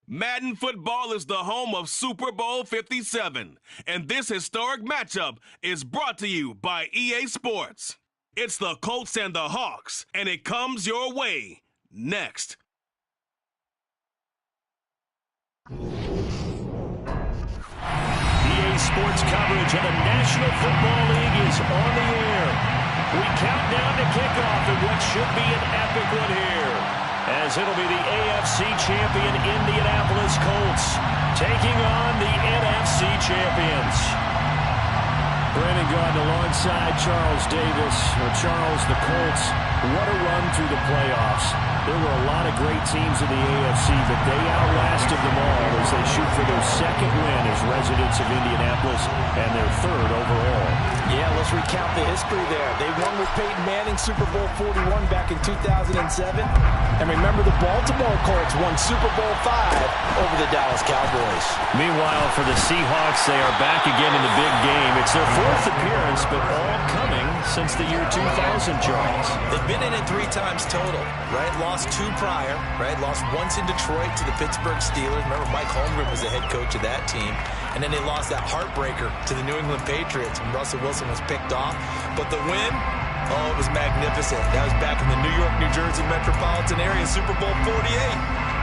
Madden Football is the home of Super Bowl 57, and this historic matchup is brought to you by EA Sports. It's the Colts and the Hawks, and it comes your way next. EA Sports coverage of the National Football League is on the air. We count down to kickoff in what should be an epic one here, as it'll be the AFC champion Indianapolis Colts taking on the NFC champions. Brandon Gordon alongside Charles Davis. Charles, the Colts, what a run through the playoffs. There were a lot of great teams in the AFC, but they outlasted them all as they shoot for their second win as residents of Indianapolis and their third overall. Yeah, let's recount the history there. They won with Peyton Manning Super Bowl 41 back in 2007. And remember, the Baltimore Colts won Super Bowl V over the Dallas Cowboys. Meanwhile, for the Seahawks, they are back again in the big game. It's their fourth appearance, but all coming since the year 2000, Charles. They've been in it 3 times total, right? Lost 2 prior, right? Lost once in Detroit to the Pittsburgh Steelers. Remember, Mike Holmgren was the head coach of that team. And then they lost that heartbreaker to the New England Patriots when Russell Wilson was picked off. But the win, oh, it was magnificent. That was back in the New York, New Jersey metropolitan area, Super Bowl 48.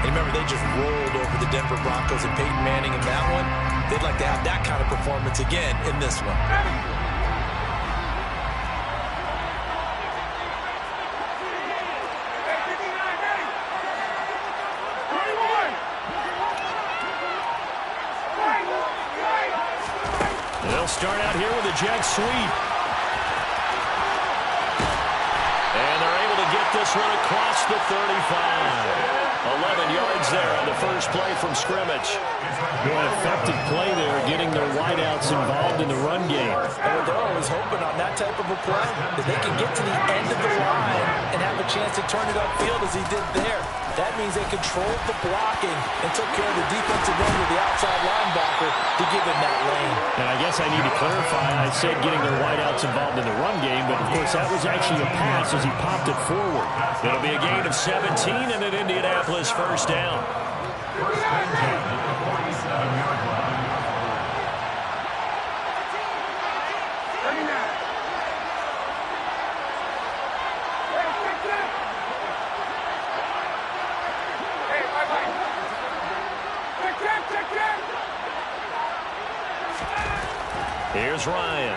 And remember, they just rolled over the Denver Broncos and Peyton Manning in that one. They'd like to have that kind of performance again in this one. They'll start out here with a jet sweep. And they're able to get this one across the 35. 11 yards there on the first play from scrimmage. An effective play there, getting their wideouts involved in the run game. And they're always hoping on that type of a play that they can get to the end of the line and have a chance to turn it upfield as he did there. That means they controlled the blocking and took care of the defensive end with the outside linebacker to give him that lane. And I guess I need to clarify, I said getting their wideouts involved in the run game, but of course that was actually a pass as he popped it forward. It'll be a gain of 17 and an Indianapolis first down. Here's Ryan.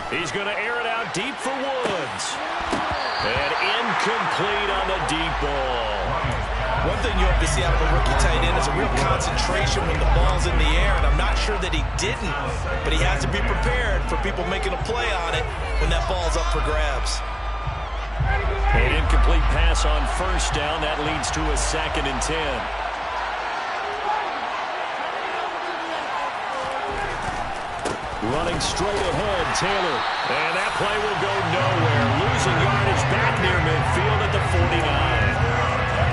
He's going to air it out deep for Woods. And incomplete on the deep ball. One thing you have to see out of a rookie tight end is a real concentration when the ball's in the air, and I'm not sure that he didn't, but he has to be prepared for people making a play on it when that ball's up for grabs. An incomplete pass on first down. That leads to a 2nd and 10. Running straight ahead, Taylor. And that play will go nowhere. Losing yardage back near midfield at the 49.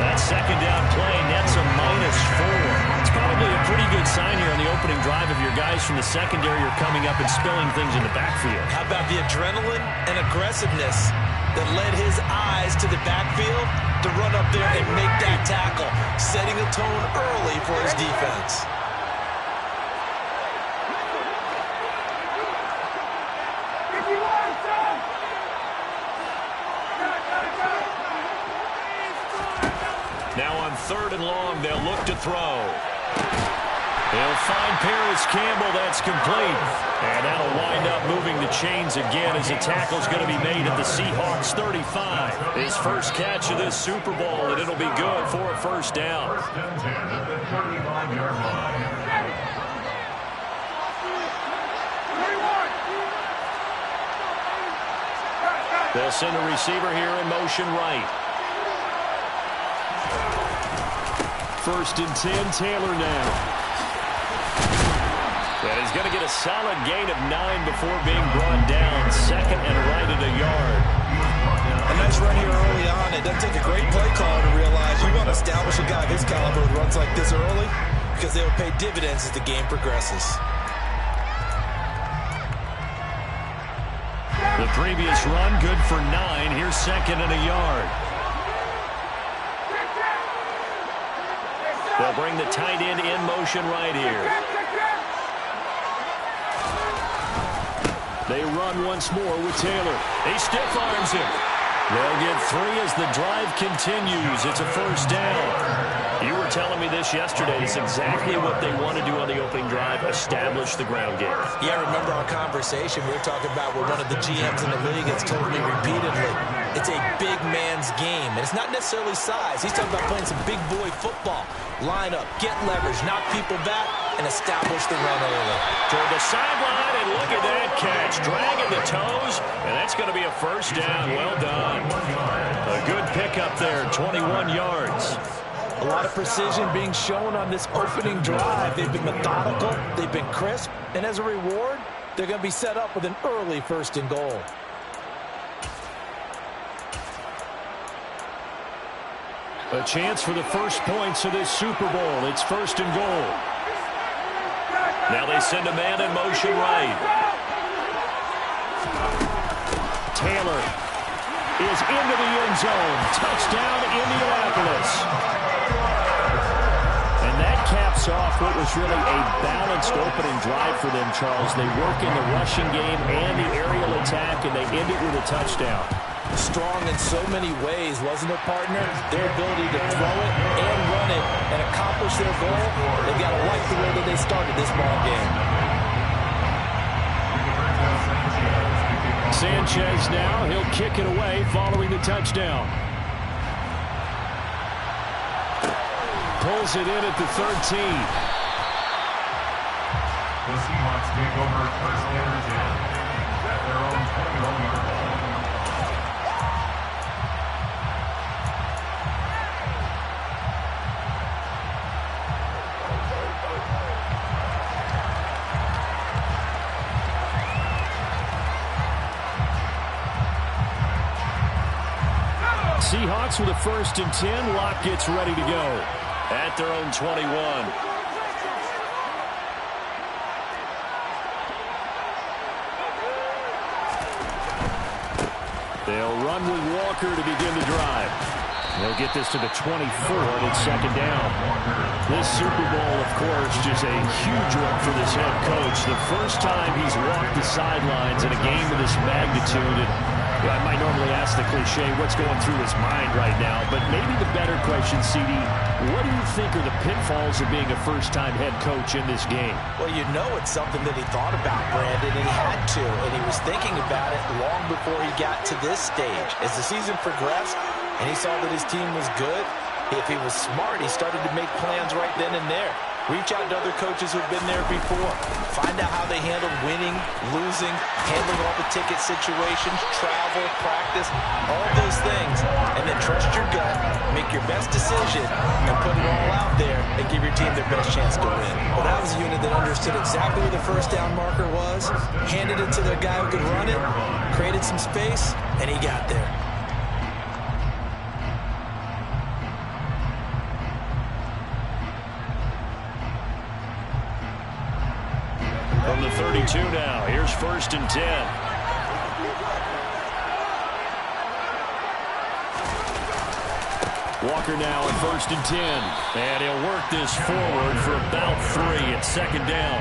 That second down play nets a -4. It's probably a pretty good sign here on the opening drive of your guys from the secondary are coming up and spilling things in the backfield. How about the adrenaline and aggressiveness that led his eyes to the backfield to run up there and make that tackle, setting a tone early for his defense. Now on 3rd and long, they'll look to throw. They'll find Paris Campbell. That's complete. And that'll wind up moving the chains again as the tackle's going to be made at the Seahawks 35. His first catch of this Super Bowl, and it'll be good for a first down. They'll send a receiver here in motion right. 1st and 10, Taylor now. And he's going to get a solid gain of 9 before being brought down. 2nd and right at a yard. A nice run here early on. It doesn't take a great play caller to realize you want to establish a guy of his caliber who runs like this early because they will pay dividends as the game progresses. The The previous run, good for 9. Here's second and a yard. They'll bring the tight end in motion right here. They run once more with Taylor. He stiff arms him. They'll get 3 as the drive continues. It's a first down. You were telling me this yesterday. It's exactly what they want to do on the opening drive, establish the ground game. Yeah, remember our conversation. We were talking about what one of the GMs in the league has told me repeatedly. It's a big man's game, and it's not necessarily size. He's talking about playing some big boy football. Line up, get leverage, knock people back, and establish the run early. Toward the sideline, and look at that catch. Dragging the toes, and that's going to be a first down. Well done. A good pickup there, 21 yards. A lot of precision being shown on this opening drive. They've been methodical, they've been crisp, and as a reward, they're going to be set up with an early first and goal. A chance for the first points of this Super Bowl. It's first and goal. Now they send a man in motion right. Taylor is into the end zone. Touchdown, Indianapolis. And that caps off what was really a balanced opening drive for them, Charles. They work in the rushing game and the aerial attack, and they end it with a touchdown. Strong in so many ways, wasn't it, partner? Their ability to throw it and run it and accomplish their goal, they've got to like the way that they started this ball game. Sanchez now, he'll kick it away following the touchdown. Pulls it in at the 13. The Seahawks take over first and 10 at their own 21-yard line. Seahawks with a first and 10. Locke gets ready to go at their own 21. They'll run with Walker to begin the drive. They'll get this to the 24, and it's second down. This Super Bowl, of course, just a huge one for this head coach. The first time he's walked the sidelines in a game of this magnitude. And I might normally ask the cliche, what's going through his mind right now? But maybe the better question, CD, what do you think are the pitfalls of being a first-time head coach in this game? Well, you know it's something that he thought about, Brandon, and he had to. And he was thinking about it long before he got to this stage. As the season progressed and he saw that his team was good, if he was smart, he started to make plans right then and there. Reach out to other coaches who've been there before. Find out how they handled winning, losing, handling all the ticket situations, travel, practice, all those things. And then trust your gut, make your best decision, and put it all out there and give your team their best chance to win. Well, that was a unit that understood exactly where the first down marker was, handed it to their guy who could run it, created some space, and he got there. From the 32 now, here's first and 10. Walker now at first and 10. And he'll work this forward for about 3 at second down.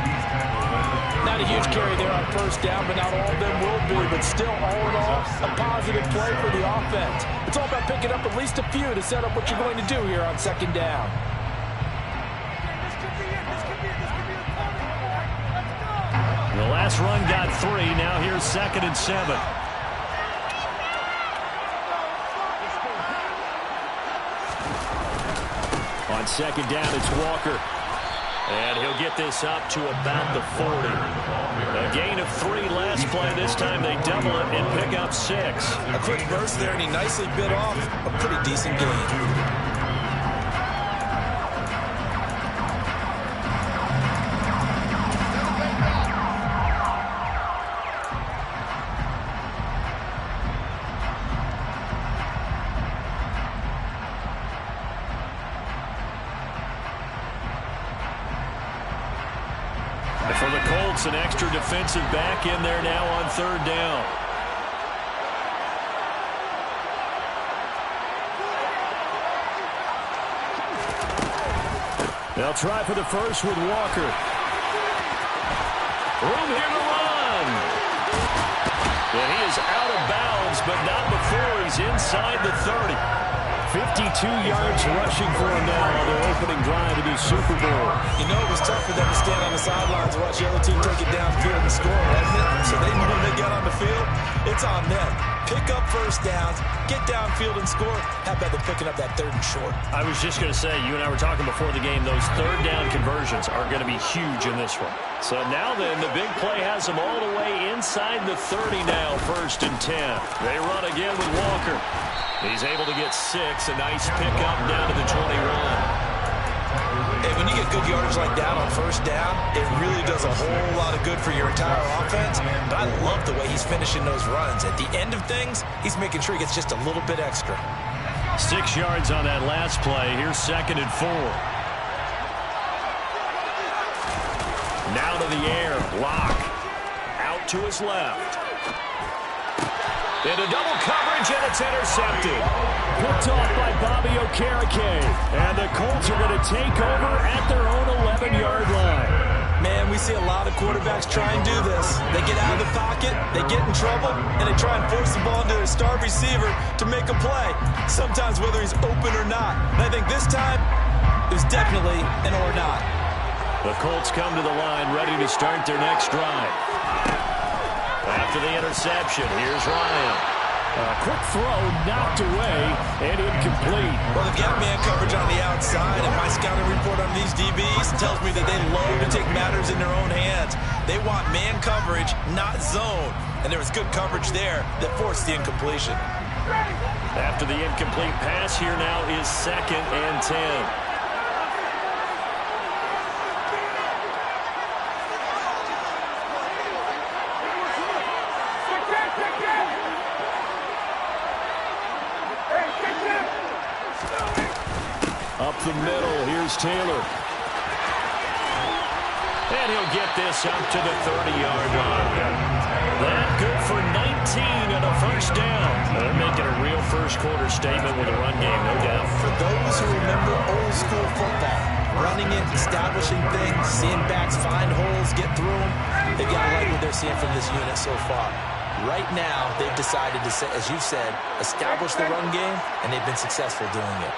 Not a huge carry there on first down, but not all of them will be. But still, all in all, a positive play for the offense. It's all about picking up at least a few to set up what you're going to do here on second down. The last run got 3. Now here's second and 7. On second down, it's Walker. And he'll get this up to about the 40. A gain of 3 last play. This time they double it and pick up 6. A quick burst there, and he nicely bit off a pretty decent gain. For the Colts, an extra defensive back in there now on third down. They'll try for the first with Walker. Room here to run. And he is out of bounds, but not before he's inside the 30. 52 yards rushing for him now on their opening drive of this Super Bowl. You know, it was tough for them to stand on the sidelines and watch the other team take it downfield and score, wasn't it? So they knew when they got on the field, it's on them. Pick up first downs, get downfield and score. How about them picking up that 3rd and short? I was just going to say, you and I were talking before the game, those 3rd down conversions are going to be huge in this one. So now then, the big play has them all the way inside the 30 now, 1st and 10. They run again with Walker. He's able to get 6, a nice pickup down to the 21. Hey, when you get good yardage like that on 1st down, it really does a whole lot of good for your entire offense. But I love the way he's finishing those runs. At the end of things, he's making sure he gets just a little bit extra. 6 yards on that last play. Here's 2nd and 4. Now to the air. Lock. Out to his left. Into double coverage, and it's intercepted. Picked off by Bobby Okereke. And the Colts are going to take over at their own 11-yard line. Man, we see a lot of quarterbacks try and do this. They get out of the pocket, they get in trouble, and they try and force the ball into their star receiver to make a play, sometimes whether he's open or not. And I think this time, it was definitely an or not. The Colts come to the line, ready to start their next drive. After the interception, here's Ryan. A quick throw knocked away and incomplete. Well, they've got man coverage on the outside, and my scouting report on these DBs tells me that they love to take matters in their own hands. They want man coverage, not zone. And there was good coverage there that forced the incompletion. After the incomplete pass, here now is 2nd and 10. Up the middle, here's Taylor. And he'll get this up to the 30-yard line. That good for 19 and a 1st down. They're making a real first-quarter statement with a run game, no doubt. For those who remember old-school football, running it, establishing things, seeing backs find holes, get through them, they've got to like what they're seeing from this unit so far. Right now, they've decided to, as you said, establish the run game, and they've been successful doing it.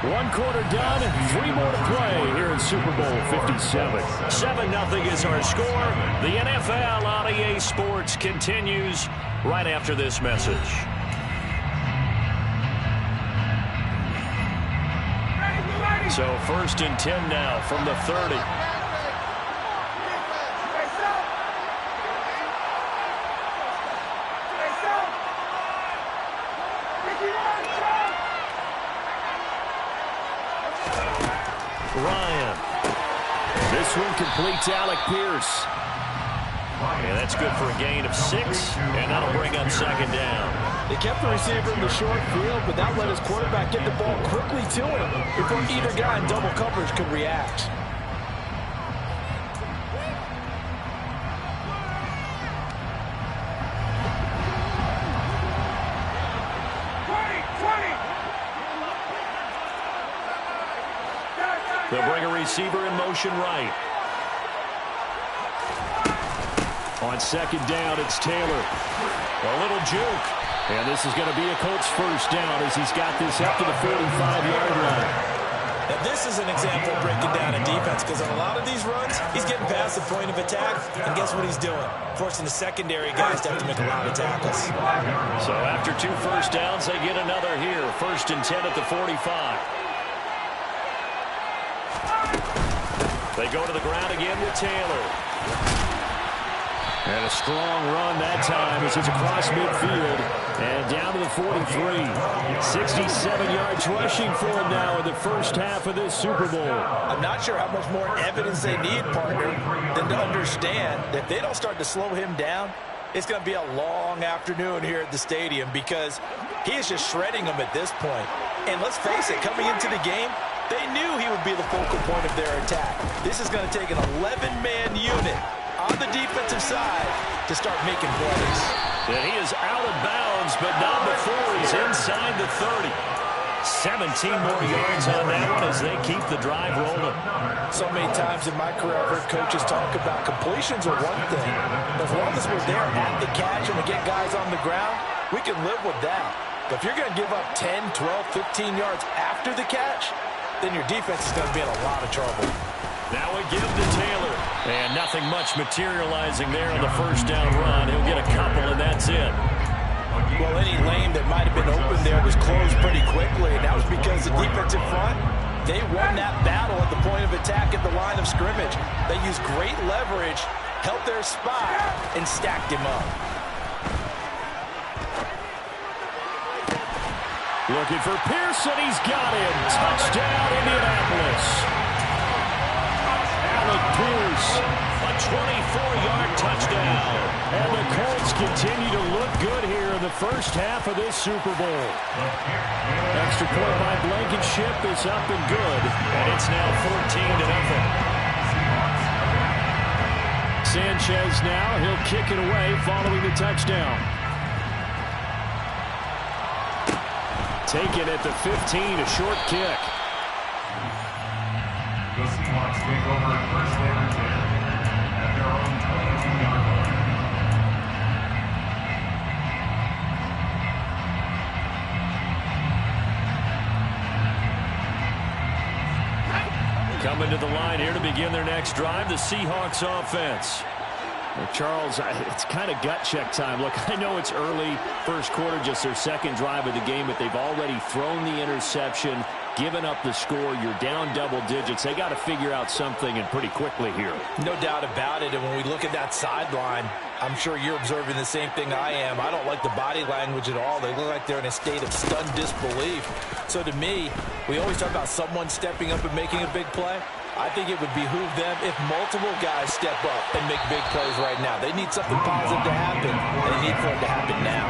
One quarter done, 3 more to play here in Super Bowl 57. 7-0 is our score. The NFL on EA Sports continues right after this message. So 1st and 10 now from the 30. Ryan. This one completes Alec Pierce. And that's good for a gain of 6, and that'll bring up 2nd down. They kept the receiver in the short field, but that let his quarterback get the ball quickly to him before either guy in double coverage could react. They'll bring a receiver in motion right. On 2nd down, it's Taylor. A little juke. And this is going to be a Colts 1st down as he's got this up to the 45-yard line. Now, this is an example of breaking down a defense because on a lot of these runs, he's getting past the point of attack, and guess what he's doing? Forcing the secondary guys to have to make a lot of tackles. So after 2 first downs, they get another here. 1st and 10 at the 45. They go to the ground again with Taylor. And a strong run that time as it's across midfield and down to the 43. 67 yards rushing for him now in the first half of this Super Bowl. I'm not sure how much more evidence they need, partner, than to understand that if they don't start to slow him down, it's going to be a long afternoon here at the stadium because he is just shredding them at this point. And let's face it, coming into the game, They knew he would be the focal point of their attack. This is going to take an 11-man unit on the defensive side to start making plays. And he is out of bounds, but not before he's inside the 30. 17 more yards on that one as they keep the drive rolling. So many times in my career, I've heard coaches talk about completions are one thing. As long as we're there at the catch and we get guys on the ground, we can live with that. But if you're going to give up 10, 12, 15 yards after the catch, then your defense is going to be in a lot of trouble. Now we give to Taylor. And nothing much materializing there on the first down run. He'll get a couple, and that's it. Well, any lane that might have been open there was closed pretty quickly, and that was because the defensive front, they won that battle at the point of attack at the line of scrimmage. They used great leverage, held their spot, and stacked him up. Looking for Pearson. He's got him. Touchdown, Indianapolis. Alec Pierce, a 24-yard touchdown. And the Colts continue to look good here in the first half of this Super Bowl. Extra point by Blankenship is up and good. And it's now 14-0. Sanchez now. He'll kick it away following the touchdown. Taken at the 15, a short kick. The Seahawks take over first and 10 at their own 22-yard line. Coming to the line here to begin their next drive, the Seahawks offense. Well, Charles, it's kind of gut check time. Look, I know it's early, first quarter, just their second drive of the game, but they've already thrown the interception, given up the score. You're down double digits. They got to figure out something, and pretty quickly here. No doubt about it, and when we look at that sideline, I'm sure you're observing the same thing I am. I don't like the body language at all. They look like they're in a state of stunned disbelief. So to me, we always talk about someone stepping up and making a big play. I think it would behoove them if multiple guys step up and make big plays right now. They need something positive to happen, and they need for it to happen now.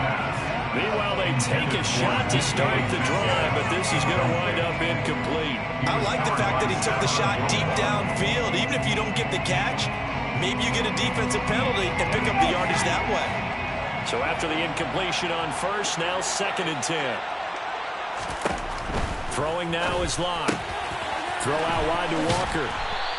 Meanwhile, they take a shot to start the drive, but this is going to wind up incomplete. I like the fact that he took the shot deep downfield. Even if you don't get the catch, maybe you get a defensive penalty and pick up the yardage that way. So after the incompletion on first, now 2nd and 10. Throwing now is Locke. Throw out wide to Walker.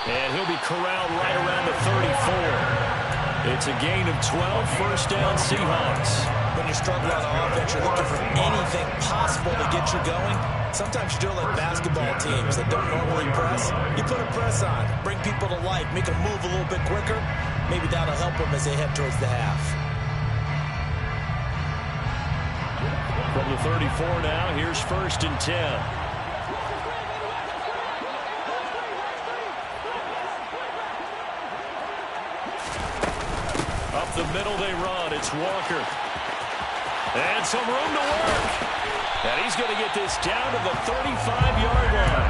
And he'll be corralled right around the 34. It's a gain of 12, first down Seahawks. When you're struggling on offense, you're looking for anything possible to get you going. Sometimes you do it like basketball teams that don't normally press. You put a press on, bring people to life, make them move a little bit quicker. Maybe that'll help them as they head towards the half. From the 34 now, here's 1st and 10. Up the middle they run. It's Walker. And some room to work. And he's going to get this down to the 35-yard line.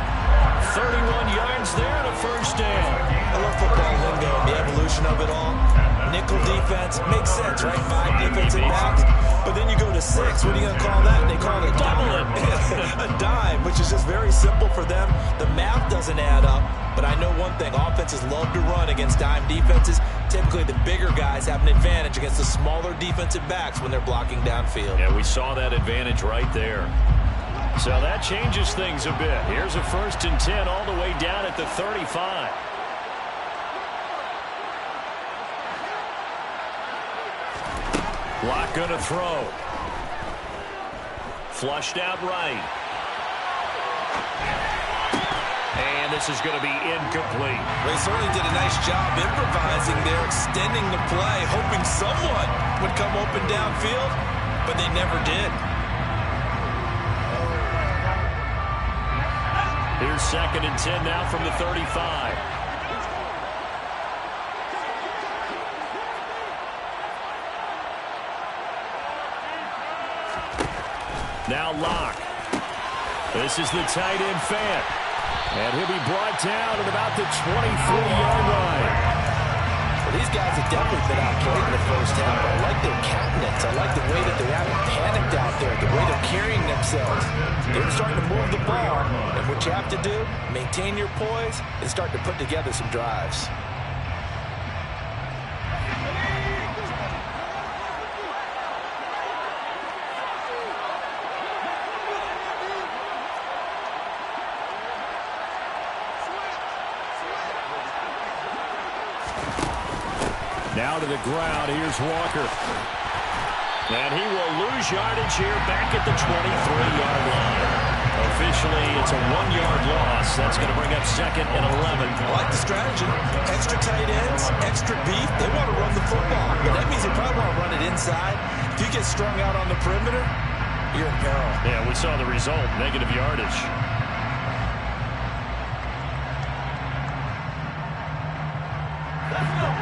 31 yards there and a first down. I love football lingo and the evolution of it all. Nickel defense makes sense, right? 5 defensive backs. But then you go to 6. What are you going to call that? They call it a dime. A dime, which is just very simple for them. The math doesn't add up. But I know one thing. Offenses love to run against dime defenses. Typically, the bigger guys have an advantage against the smaller defensive backs when they're blocking downfield. Yeah, we saw that advantage right there. So that changes things a bit. Here's a 1st and 10 all the way down at the 35. Locke going to throw. Flushed out right. And this is going to be incomplete. They certainly did a nice job improvising there, extending the play, hoping someone would come open downfield, but they never did. Here's 2nd and 10 now from the 35. Now Locke. This is the tight end Fant. And he'll be brought down at about the 24-yard line. Well, these guys have definitely been outplayed in the first half. I like their countenance. I like the way that they haven't panicked out there, the way they're carrying themselves. They're starting to move the ball, and we're what you have to do, maintain your poise, and start to put together some drives. Now to the ground. Here's Walker. And he will lose yardage here back at the 23-yard line. Officially, it's a 1-yard loss. That's going to bring up 2nd and 11. I like the strategy. Extra tight ends, extra beef. They want to run the football. But that means they probably want to run it inside. If you get strung out on the perimeter, you're in peril. Yeah, we saw the result. Negative yardage.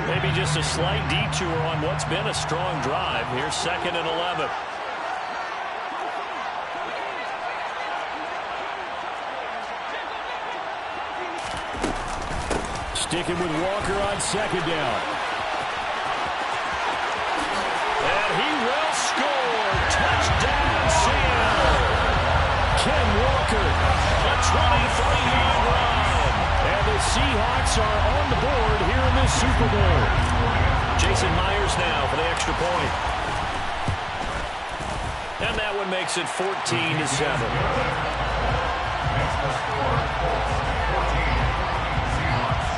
Maybe just a slight detour on what's been a strong drive. Here's 2nd and 11. Sticking with Walker on 2nd down. And he will score. Touchdown, Seattle. Ken Walker, a 23-yard run. And the Seahawks are on the board here in this Super Bowl. Jason Myers now for the extra point. And that one makes it 14-7. Extra score, Colts 14, Seahawks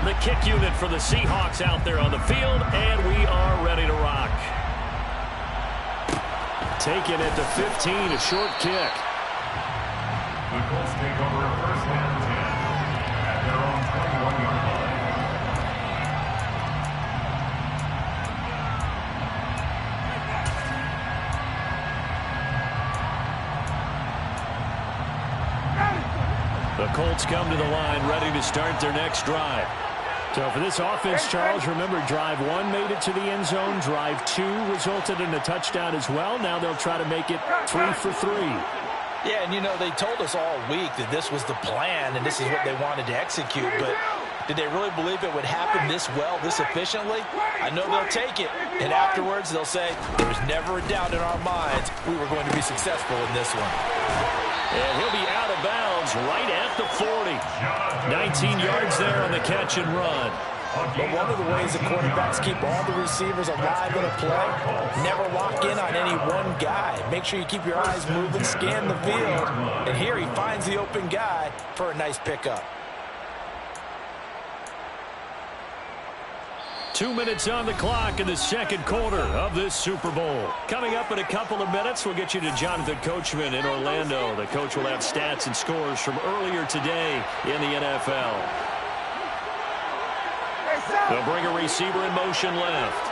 7. The kick unit for the Seahawks out there on the field, and we are ready to rock. Taken at the 15, a short kick. The Colts take over 1st and 10 at their own 21-yard line. The Colts come to the line ready to start their next drive. So for this offense, Charles, remember drive 1 made it to the end zone. Drive 2 resulted in a touchdown as well. Now they'll try to make it 3 for 3. Yeah, and you know, they told us all week that this was the plan and this is what they wanted to execute, but did they really believe it would happen this well, this efficiently? I know they'll take it, and afterwards they'll say, there was never a doubt in our minds we were going to be successful in this one. And he'll be out of bounds right at the 40. 19 yards there on the catch and run. But one of the ways the quarterbacks keep all the receivers alive in a play, never lock in on any one guy. Make sure you keep your eyes moving, scan the field. And here he finds the open guy for a nice pickup. 2 minutes on the clock in the second quarter of this Super Bowl. Coming up in a couple of minutes, we'll get you to Jonathan Coachman in Orlando. The coach will have stats and scores from earlier today in the NFL. They'll bring a receiver in motion left.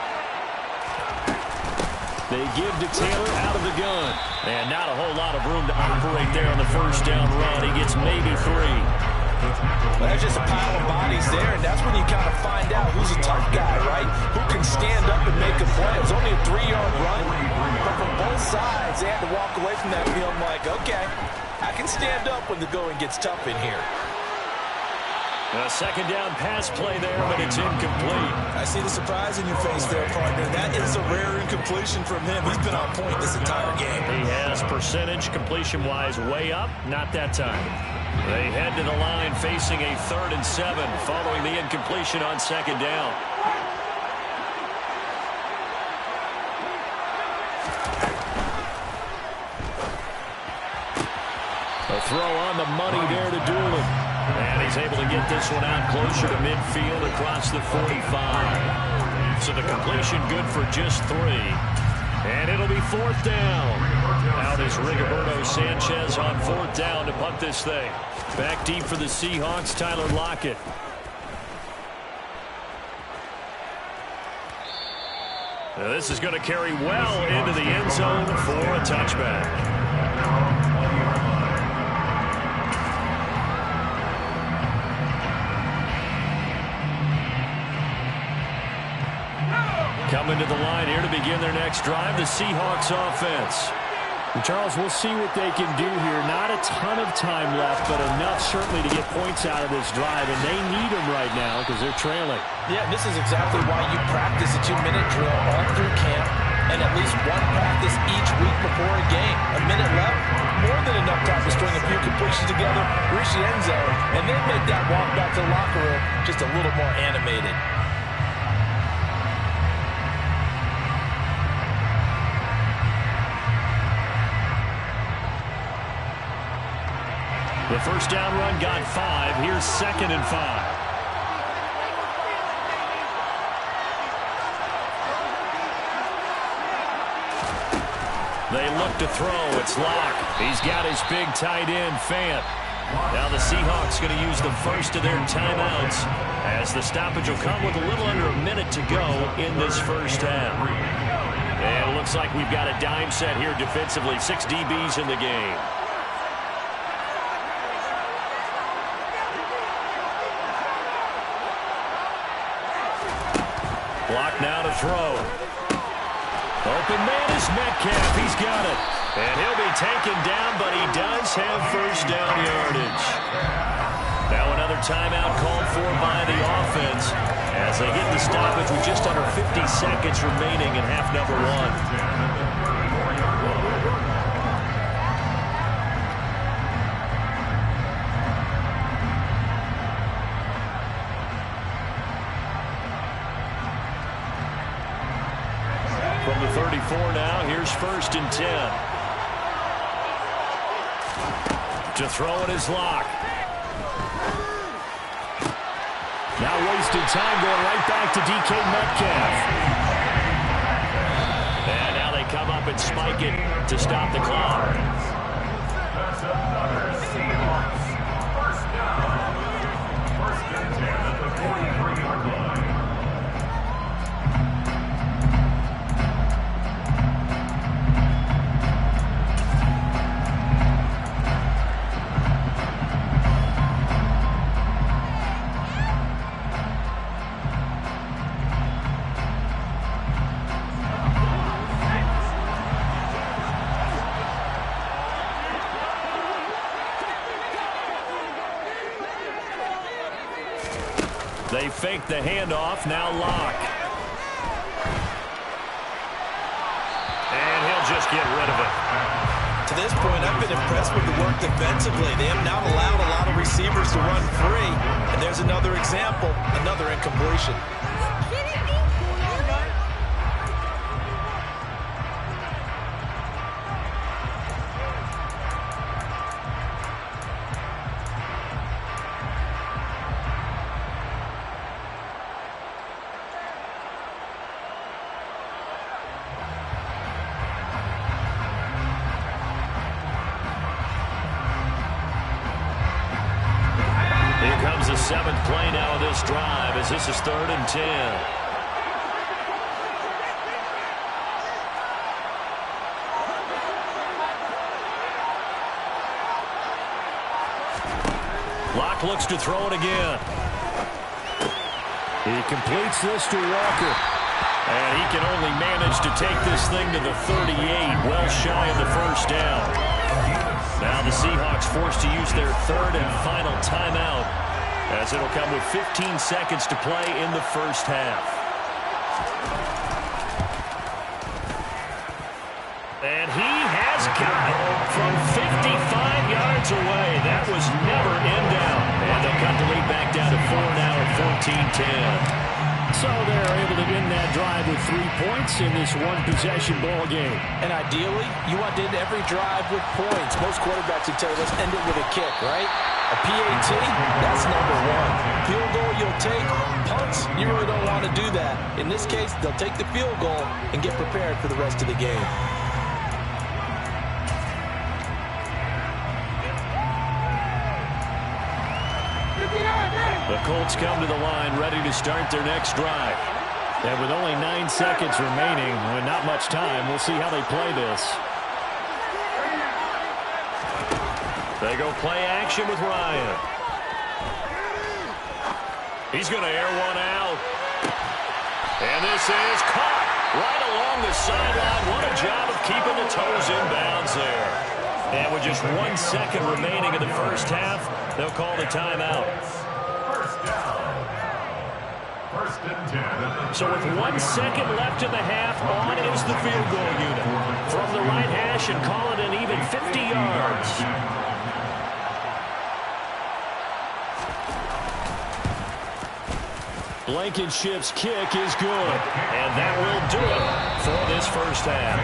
They give to Taylor out of the gun. And not a whole lot of room to operate there on the first down run. He gets maybe 3. Well, there's just a pile of bodies there, and that's when you kind of find out who's a tough guy, right? Who can stand up and make a play. It was only a 3-yard run, but from both sides, they had to walk away from that field like, okay, I can stand up when the going gets tough in here. A second down pass play there, but it's incomplete. I see the surprise in your face there, partner. That is a rare incompletion from him. He's been on point this entire game. He has percentage completion-wise way up, not that time. They head to the line facing a 3rd and 7 following the incompletion on second down. A throw on the money there to Doolin. And he's able to get this one out closer to midfield across the 45. So the completion good for just 3. And it'll be 4th down. Out is Rigoberto Sanchez on 4th down to punt this thing. Back deep for the Seahawks, Tyler Lockett. Now this is going to carry well into the end zone for a touchback. Coming to the line here to begin their next drive, the Seahawks offense. Charles, we'll see what they can do here. Not a ton of time left, but enough certainly to get points out of this drive, and they need them right now because they're trailing. Yeah, this is exactly why you practice a 2-minute drill all through camp and at least one practice each week before a game. A minute left, more than enough time to string a few completions together, reach the end zone, and then make that walk back to the locker room just a little more animated. The first down run got 5. Here's 2nd and 5. They look to throw. It's Locke. He's got his big tight end, Fant. Now the Seahawks going to use the first of their timeouts as the stoppage will come with a little under a minute to go in this first half. And it looks like we've got a dime set here defensively. 6 DBs in the game. Block now to throw. Open man is Metcalf. He's got it. And he'll be taken down, but he does have first down yardage. Now another timeout called for by the offense as they get the stoppage with just under 50 seconds remaining in half number 1. From the 34 now, here's 1st and 10. To throw it is Locke. Now wasted time going right back to DK Metcalf. And now they come up and spike it to stop the clock. That's another Seahawks first down. 1st and 10 at the 43-yard line. They fake the handoff. Now Locke. And he'll just get rid of it. To this point, I've been impressed with the work defensively. They have not allowed a lot of receivers to run free. And there's another example, another incompletion. Comes the 7th play now of this drive as this is 3rd and 10. Locke looks to throw it again. He completes this to Walker. And he can only manage to take this thing to the 38, well shy of the first down. Now the Seahawks forced to use their 3rd and final timeout, as it'll come with 15 seconds to play in the first half. And he has got it from 55 yards away. That was never in doubt. And they'll cut the lead back down to 4 now at 14-10. So they're able to win that drive with 3 points in this one-possession ball game. And ideally, you want to end every drive with points. Most quarterbacks would tell you, let's end it with a kick, right? A PAT, that's number 1. Field goal, you'll take. Punts, you really don't want to do that. In this case, they'll take the field goal and get prepared for the rest of the game. The Colts come to the line ready to start their next drive. And with only 9 seconds remaining, with not much time, we'll see how they play this. They go play action with Ryan. He's going to air one out. And this is caught. Right along the sideline. What a job of keeping the toes in bounds there. And with just 1 second remaining in the first half, they'll call the timeout. First down. First and 10. So with 1 second left in the half, on is the field goal unit. From the right hash and call it an even 50 yards. Blankenship's kick is good, and that will do it for this first half.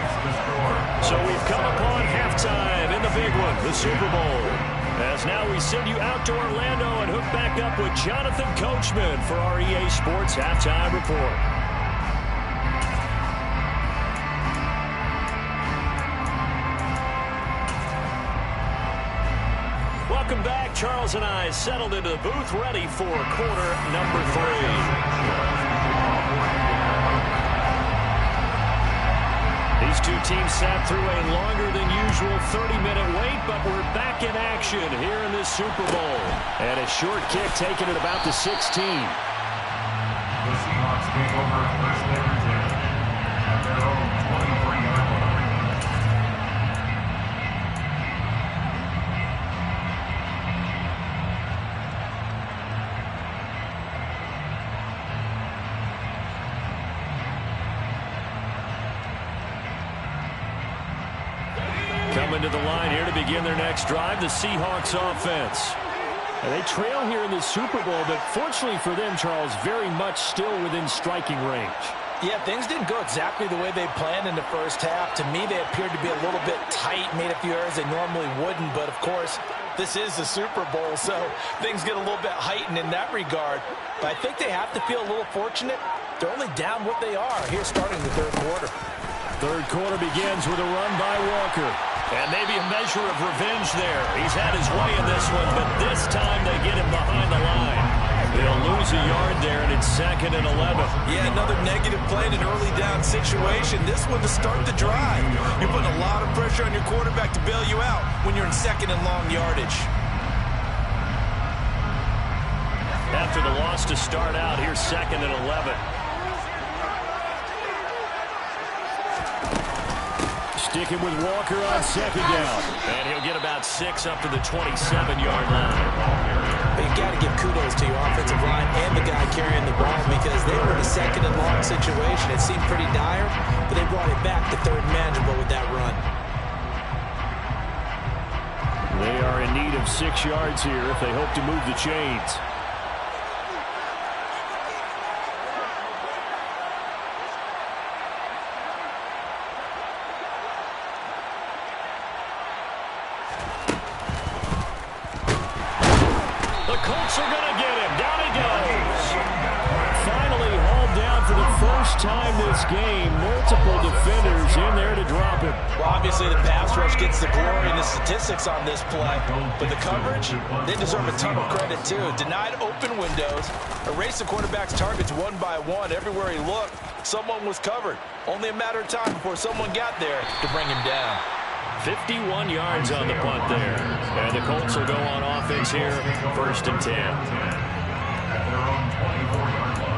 So we've come upon halftime in the big one, the Super Bowl. As now we send you out to Orlando and hook back up with Jonathan Coachman for our EA Sports Halftime Report. Welcome back. Charles and I settled into the booth ready for quarter number 3. These two teams sat through a longer than usual 30-minute wait, but we're back in action here in this Super Bowl. And a short kick taken at about the 16. The Seahawks take over first and 10 at their own 23-yard line. Coming to the line here to begin their next drive, the Seahawks offense. And they trail here in the Super Bowl, but fortunately for them, Charles, very much still within striking range. Yeah, things didn't go exactly the way they planned in the first half. To me, they appeared to be a little bit tight, made a few errors they normally wouldn't. But, of course, this is the Super Bowl, so things get a little bit heightened in that regard. But I think they have to feel a little fortunate. They're only down what they are here starting the third quarter. Third quarter begins with a run by Walker. And maybe a measure of revenge there. He's had his way in this one, but this time they get him behind the line. They'll lose a yard there, and it's 2nd and 11. Yeah, another negative play in an early down situation. This one to start the drive. You're putting a lot of pressure on your quarterback to bail you out when you're in 2nd and long yardage. After the loss to start out, here's 2nd and 11. Sticking with Walker on 2nd down. And he'll get about 6 up to the 27-yard line. But you got to give kudos to your offensive line and the guy carrying the ball because they were in a 2nd and long situation. It seemed pretty dire, but they brought it back to 3rd and manageable with that run. They are in need of 6 yards here if they hope to move the chains. Time this game, multiple defenders in there to drop him. Well, obviously the pass rush gets the glory and the statistics on this play, but the coverage, they deserve a ton of credit too. Denied open windows, erased the quarterback's targets one by one. Everywhere he looked, someone was covered. Only a matter of time before someone got there to bring him down. 51 yards on the punt there. And the Colts will go on offense here, 1st and 10. At their own 24-yard line.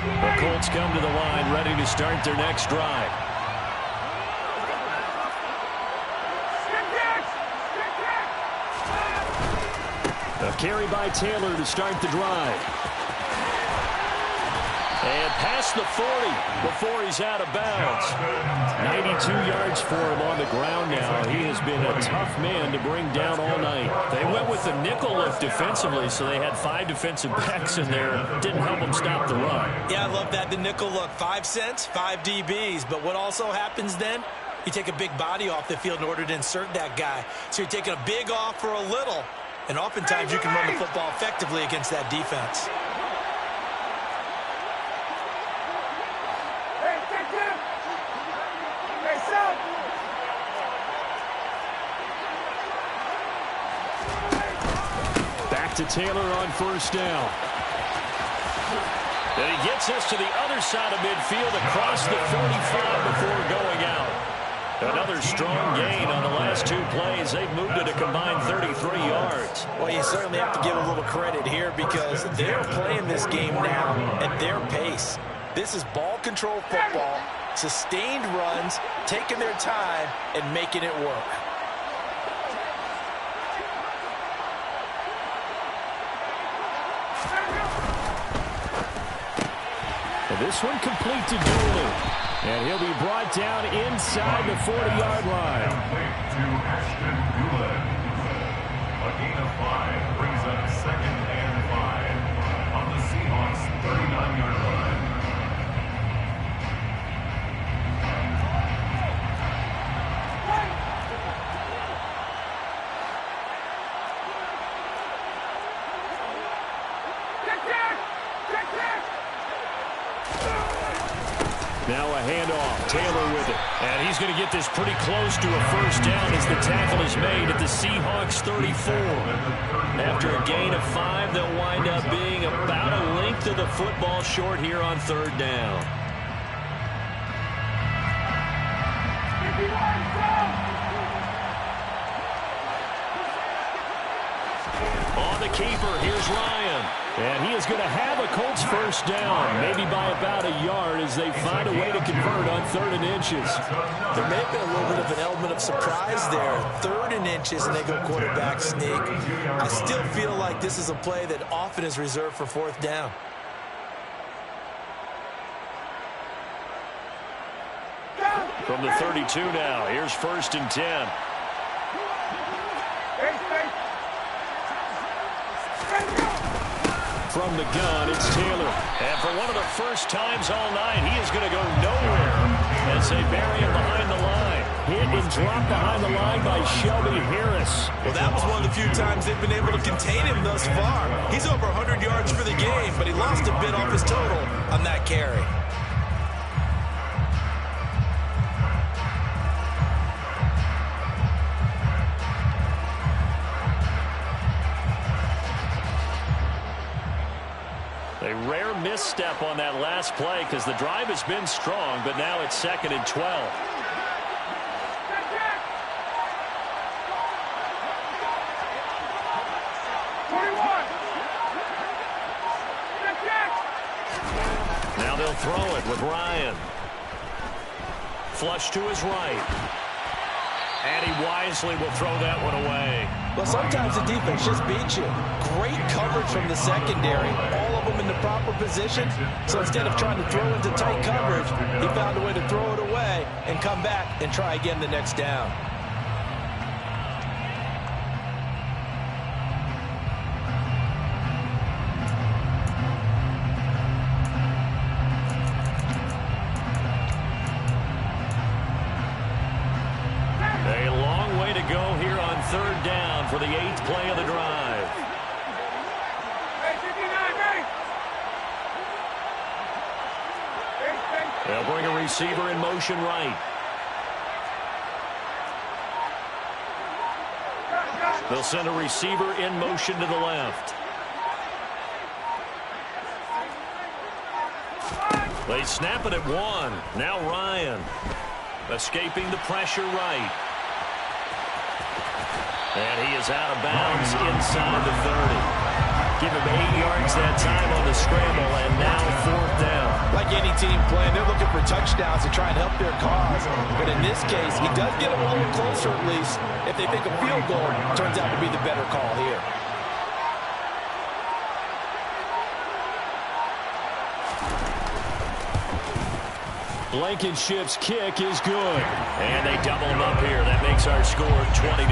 The Colts come to the line, ready to start their next drive. A carry by Taylor to start the drive. And past the 40 before he's out of bounds. 92 yards for him on the ground now. He has been a tough man to bring down all night. They went with the nickel look defensively, so they had 5 defensive backs in there. Didn't help them stop the run. Yeah, I love that, the nickel look. 5 cents, 5 DBs. But what also happens then? You take a big body off the field in order to insert that guy. So you're taking a big off for a little. And oftentimes you can run the football effectively against that defense. To Taylor on 1st down. And he gets us to the other side of midfield across the 45 before going out. Another strong gain on the last 2 plays. They've moved it a combined 33 yards. Well, you certainly have to give a little credit here because they're playing this game now at their pace. This is ball control football, sustained runs, taking their time, and making it work. And this one complete to Dooley. And he'll be brought down inside the 40-yard line. To Ashton Doolin. A gain of 5 brings up 2nd and 5 on the Seahawks' 39-yard line. Now a handoff. Taylor with it. And he's going to get this pretty close to a first down as the tackle is made at the Seahawks 34. After a gain of 5, they'll wind up being about a length of the football short here on 3rd down. On the keeper, here's Ryan. And he is going to have a Colts first down, maybe by about a yard as they find a way to convert on 3rd and inches. There may have been a little bit of an element of surprise there. 3rd and inches, and they go quarterback sneak. I still feel like this is a play that often is reserved for 4th down. From the 32 now, here's 1st and 10. From the gun, it's Taylor. And for one of the first times all night, he is going to go nowhere as they bury him behind the line. Hit and dropped behind the line by Shelby Harris. Well, that was one of the few times they've been able to contain him thus far. He's over 100 yards for the game, but he lost a bit off his total on that carry. A rare misstep on that last play because the drive has been strong, but now it's 2nd and 12. Now they'll throw it with Ryan. Flush to his right. And he wisely will throw that one away. Well, sometimes the defense just beats you. Great coverage from the secondary. All of them in the proper position. So instead of trying to throw into tight coverage, he found a way to throw it away and come back and try again the next down. A long way to go here on 3rd down for the 8th play of the drive. They'll bring a receiver in motion right. They'll send a receiver in motion to the left. They snap it at 1. Now Ryan escaping the pressure right. And he is out of bounds inside the 30. Give him 8 yards that time on the scramble, and now 4th down. Like any team playing, they're looking for touchdowns to try and help their cause. But in this case, he does get them a little closer at least. If they think a field goal turns out to be the better call here. Blankenship's kick is good. And they double him up here. That makes our score 20-10.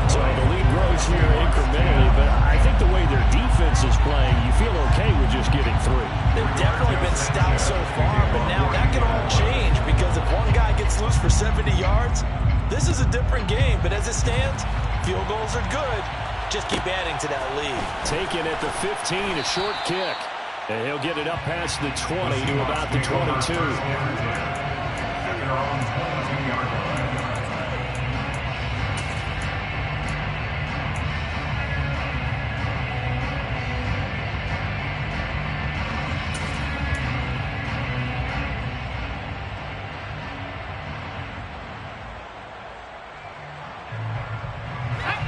So the lead grows here incrementally, but I think the way their defense is playing, you feel okay with just getting 3. They've definitely been stout so far, but now that can all change because if one guy gets loose for 70 yards, this is a different game. But as it stands, field goals are good. Just keep adding to that lead. Taken at the 15, a short kick. And he'll get it up past the 20 to about the 22.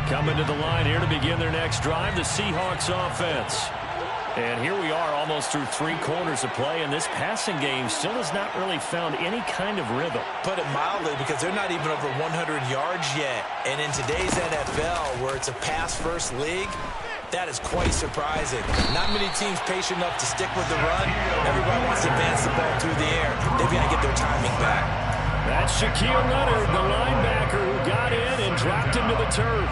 Coming to the line here to begin their next drive, the Seahawks offense. And here we are almost through 3 quarters of play, and this passing game still has not really found any kind of rhythm. Put it mildly, because they're not even over 100 yards yet. And in today's NFL, where it's a pass-first league, that is quite surprising. Not many teams patient enough to stick with the run. Everybody wants to advance the ball through the air. They've got to get their timing back. That's Shaquille Leonard, the linebacker who got in and dropped him to the turf.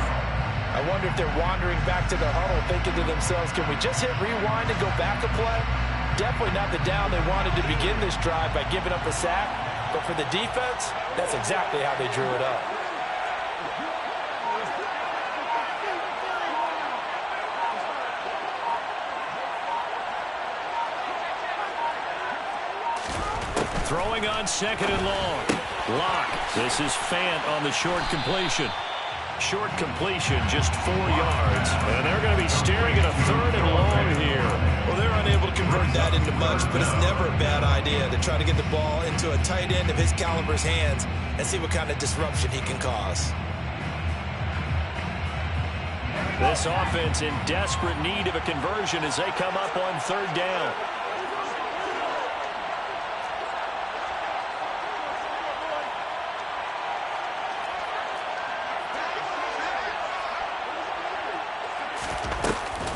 I wonder if they're wandering back to the huddle thinking to themselves, can we just hit rewind and go back a play? Definitely not the down they wanted to begin this drive by giving up a sack. But for the defense, that's exactly how they drew it up. Throwing on 2nd and long. Lock. This is Fant on the short completion. Short completion, just 4 yards. And they're going to be staring at a 3rd and long here. Well, they're unable to convert that into much, but it's never a bad idea to try to get the ball into a tight end of his caliber's hands and see what kind of disruption he can cause. This offense in desperate need of a conversion as they come up on 3rd down.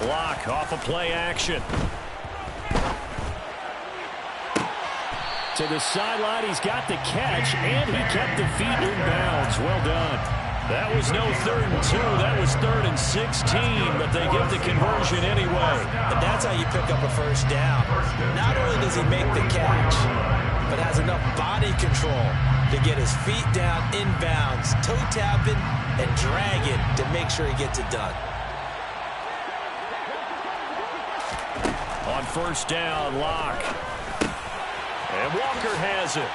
Block off of play action. To the sideline, he's got the catch, and he kept the feet in bounds. Well done. That was no 3rd and 2. That was 3rd and 16, but they get the conversion anyway. And that's how you pick up a 1st down. Not only does he make the catch, but has enough body control to get his feet down in bounds, toe tapping and dragging to make sure he gets it done. On 1st down, Lock. And Walker has it.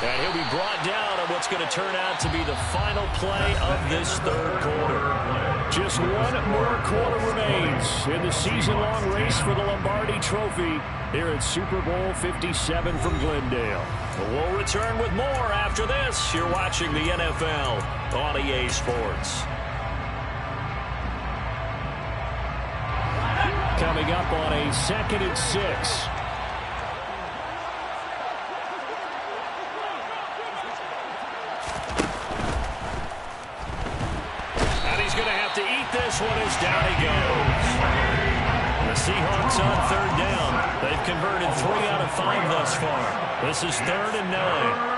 And he'll be brought down on what's going to turn out to be the final play of this 3rd quarter. Just 1 more quarter remains in the season-long race for the Lombardi Trophy here at Super Bowl 57 from Glendale. We'll return with more after this. You're watching the NFL on EA Sports. Coming up on a 2nd and 6. And he's going to have to eat this one as down he goes. The Seahawks on 3rd down. They've converted 3 out of 5 thus far. This is 3rd and 9.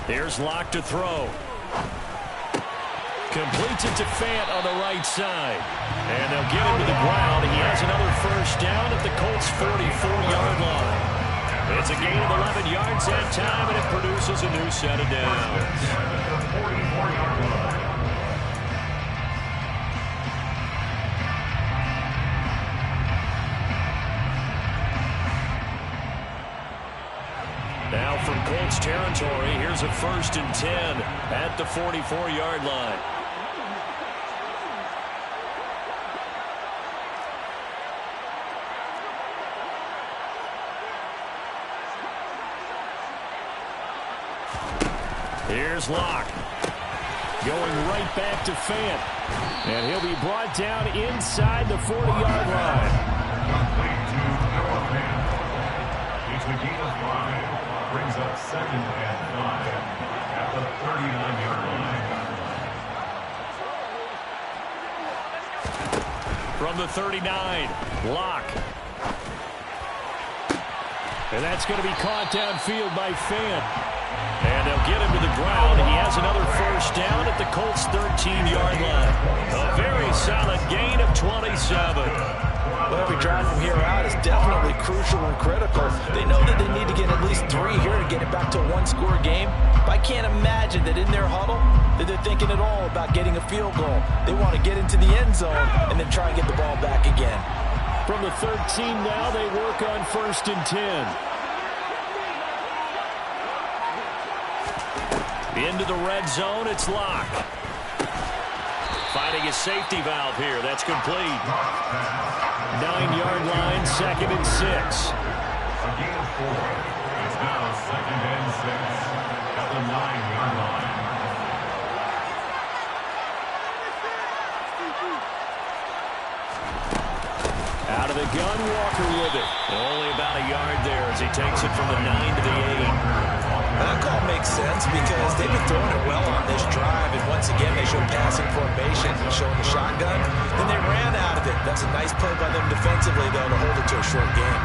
Here's Lock to throw. Completes it to Fant on the right side. And they'll get him to the ground. He has another 1st down at the Colts' 44-yard line. It's a gain of 11 yards that time, and it produces a new set of downs. Now from Colts territory, here's a 1st and 10 at the 44-yard line. Here's Lock. Going right back to Fant. And he'll be brought down inside the 40-yard line. It's the gain of 5. Brings up 2nd and 5 at the 39-yard line. From the 39, Lock. And that's going to be caught downfield by Fant. And they'll get him to the ground. He has another 1st down at the Colts' 13-yard line. A very solid gain of 27. Well, every drive from here out is definitely crucial and critical. They know that they need to get at least 3 here to get it back to a 1-score game. But I can't imagine that in their huddle that they're thinking at all about getting a field goal. They want to get into the end zone and then try and get the ball back again. From the 13 now, they work on 1st and 10. Into the red zone, it's Lock. finding his safety valve here. That's complete. 9-yard line, 2nd and 6. A gain of 4. It's now 2nd and 6 at the 9-yard line. Out of the gun, Walker with it. Only about a yard there as he takes it from the 9 to the 8. That call makes sense because they've been throwing it well on this drive, and once again they showed passing formation, showing the shotgun. Then they ran out of it. That's a nice play by them defensively, though, to hold it to a short game.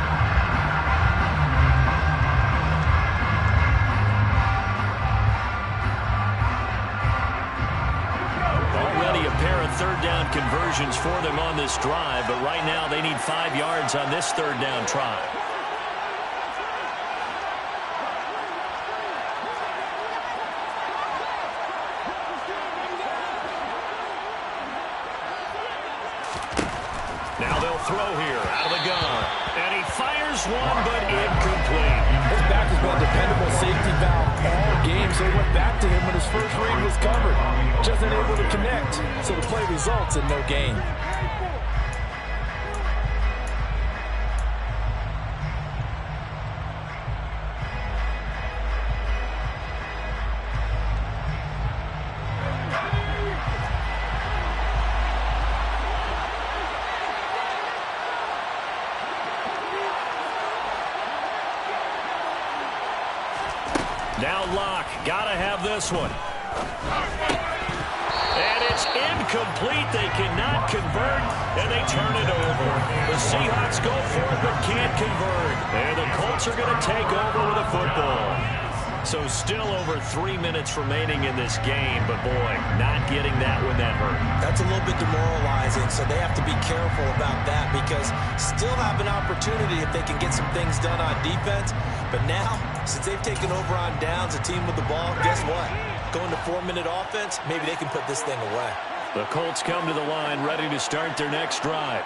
Already a pair of third-down conversions for them on this drive, but right now they need 5 yards on this third-down try. Throw here out of the gun, and he fires one, but incomplete. His back has been a dependable safety valve all game, so he went back to him when his first read was covered. Just unable to connect, so the play results in no gain. Now Locke, gotta have this one. And it's incomplete. They cannot convert, and they turn it over. The Seahawks go for it, but can't convert. And the Colts are going to take over with a football. So still over 3 minutes remaining in this game, but boy, not getting that when that hurt. That's a little bit demoralizing, so they have to be careful about that because still have an opportunity if they can get some things done on defense. But now, since they've taken over on downs, a team with the ball, guess what? Going to 4-minute offense, maybe they can put this thing away. The Colts come to the line ready to start their next drive.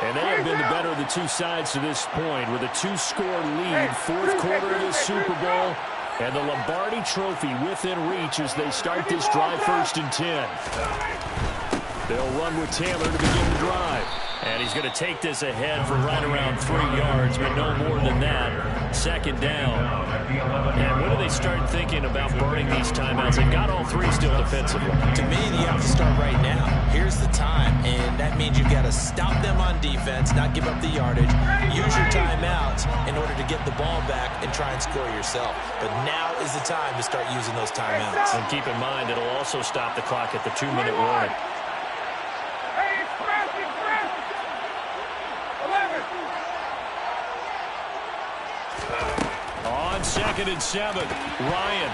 And they have been the better of the two sides to this point with a 2-score lead, 4th quarter of the Super Bowl. And the Lombardi Trophy within reach as they start this drive 1st and 10. They'll run with Taylor to begin the drive. And he's going to take this ahead for right around 3 yards, but no more than that. 2nd down. And when do they start thinking about burning these timeouts? They've got all 3 still defensively. To me, you have to start right now. Here's the time, and that means you've got to stop them on defense, not give up the yardage, use your timeouts in order to get the ball back and try and score yourself. But now is the time to start using those timeouts. And keep in mind, it'll also stop the clock at the 2-minute warning. On 2nd and 7, Ryan.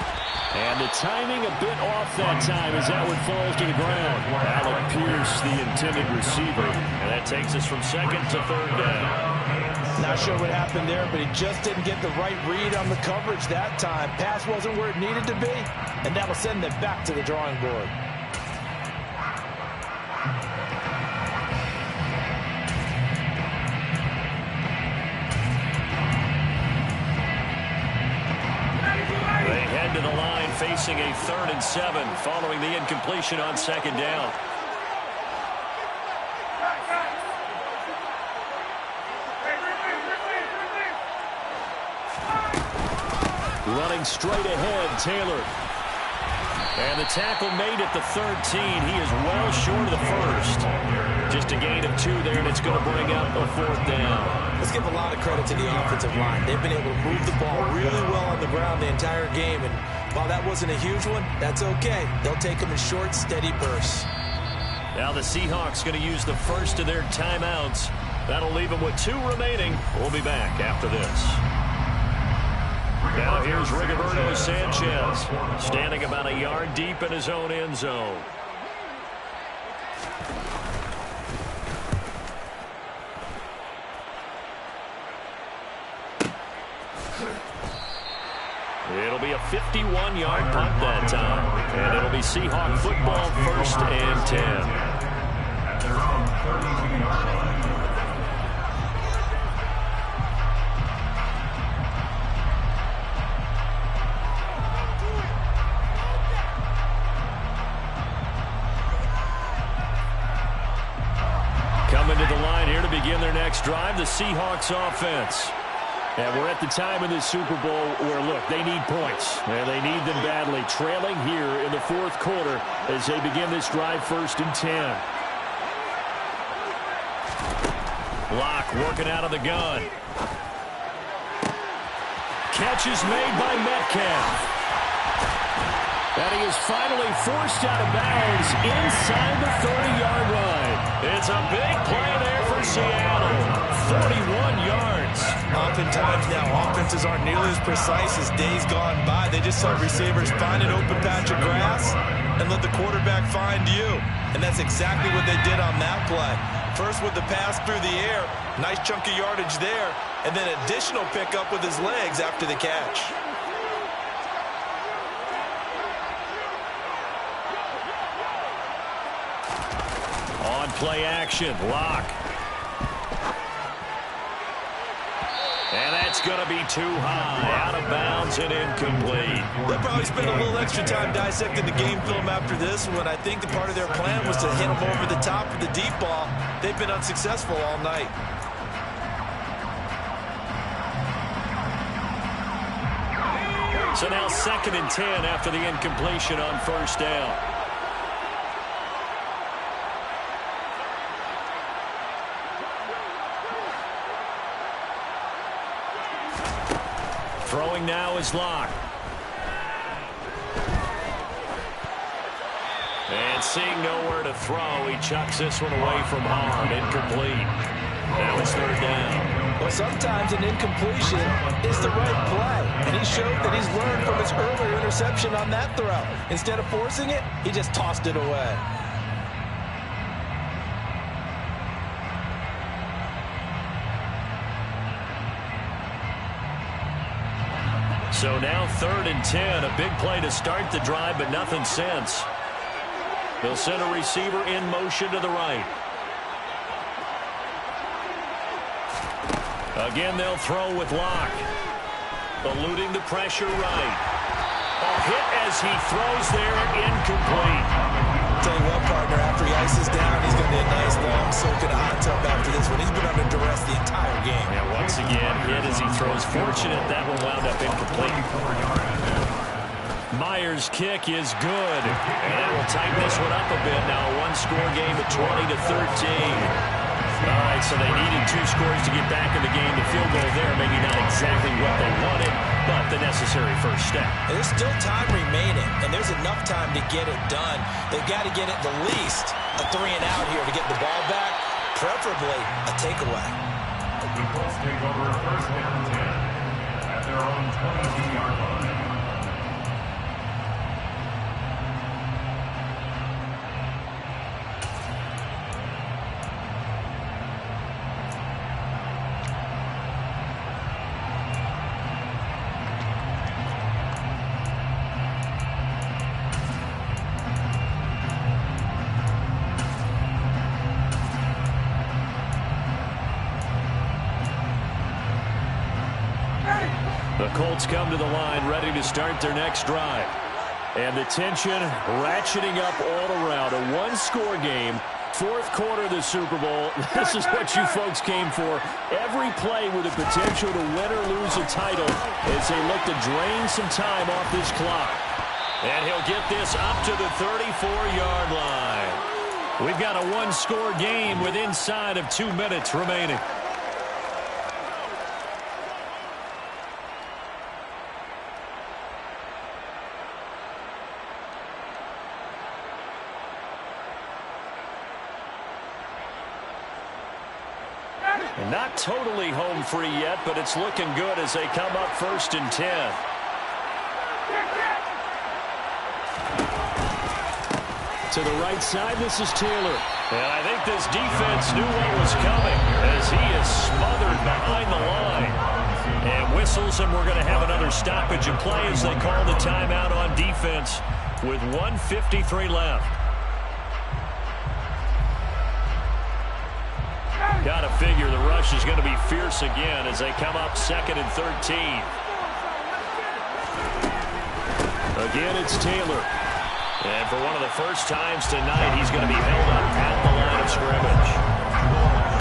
And the timing a bit off that time as that one falls to the ground. Alec Pierce, the intended receiver. And that takes us from 2nd to 3rd down. Not sure what happened there, but he just didn't get the right read on the coverage that time. Pass wasn't where it needed to be, and that'll send them back to the drawing board. They head to the line facing a 3rd and 7 following the incompletion on 2nd down. Running straight ahead, Taylor. And the tackle made at the 13. He is well short of the 1st. Just a gain of 2 there, and it's going to bring up a 4th down. Let's give a lot of credit to the offensive line. They've been able to move the ball really well on the ground the entire game. And while that wasn't a huge one, that's okay. They'll take them in short, steady bursts. Now the Seahawks going to use the first of their timeouts. That'll leave them with 2 remaining. We'll be back after this. Now here's Rigoberto Sanchez, standing about a yard deep in his own end zone. It'll be a 51-yard punt that time, and it'll be Seahawk football 1st and 10. At their own 32-yard line. begin their next drive, the Seahawks offense. And we're at the time in this Super Bowl where, look, they need points. And they need them badly. Trailing here in the fourth quarter as they begin this drive, 1st and 10. Locke working out of the gun. Catch is made by Metcalf. And he is finally forced out of bounds inside the 30-yard line. It's a big play there for Seattle. 41 yards. Oftentimes now, offenses aren't nearly as precise as days gone by. They just saw receivers find an open patch of grass and let the quarterback find you. And that's exactly what they did on that play. First with the pass through the air, nice chunk of yardage there, and then additional pickup with his legs after the catch. On play action, Locke. And that's going to be too high, out of bounds and incomplete. They'll probably spend a little extra time dissecting the game film after this one. I think the part of their plan was to hit him over the top of the deep ball. They've been unsuccessful all night. So now 2nd and 10 after the incompletion on 1st down. Throwing now is Locke. And seeing nowhere to throw, he chucks this one away from hard. Incomplete. Now it's 3rd down. Well, sometimes an incompletion is the right play. And he showed that he's learned from his earlier interception on that throw. Instead of forcing it, he just tossed it away. So now 3rd and 10, a big play to start the drive, but nothing since. They'll send a receiver in motion to the right. Again, they'll throw with Locke. Eluding the pressure right. A hit as he throws there, incomplete. Tell you what, partner, after he ices down, he's going to need a nice long soak in a hot tub after this one. He's been under duress the entire game. And once again, hit as he throws. Fortunate that one wound up incomplete. Myers' kick is good. And that will tighten this one up a bit. Now a one-score game at 20-13. All right, so they needed 2 scores to get back in the game. The field goal there, maybe not exactly what they wanted, but the necessary first step. There's still time remaining, and there's enough time to get it done. They've got to get at the least a 3-and-out here to get the ball back, preferably a takeaway. The Colts take over 1st and 10 at their own 22-yard line. The Colts come to the line ready to start their next drive. And the tension ratcheting up all around. A one-score game, 4th quarter of the Super Bowl. This is what you folks came for. Every play with the potential to win or lose a title as they look to drain some time off this clock. And he'll get this up to the 34-yard line. We've got a one-score game with inside of 2 minutes remaining. Not totally home free yet, but it's looking good as they come up 1st and 10. To the right side, this is Taylor. And I think this defense knew what was coming as he is smothered behind the line. And whistles, and we're going to have another stoppage in play as they call the timeout on defense with 1:53 left. Got to figure the rush is going to be fierce again as they come up 2nd and 13. Again, it's Taylor. And for one of the first times tonight, he's going to be held up at the line of scrimmage.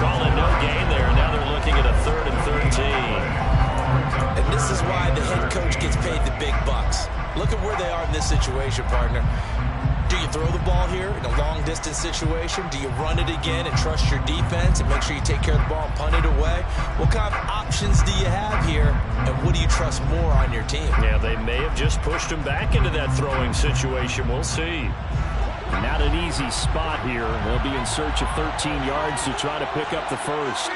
calling no gain there. Now they're looking at a 3rd and 13. And this is why the head coach gets paid the big bucks. Look at where they are in this situation, partner. Do you throw the ball here in a long-distance situation? Do you run it again and trust your defense and make sure you take care of the ball and punt it away? What kind of options do you have here, and what do you trust more on your team? Yeah, they may have just pushed him back into that throwing situation. We'll see. Not an easy spot here. They'll be in search of 13 yards to try to pick up the first.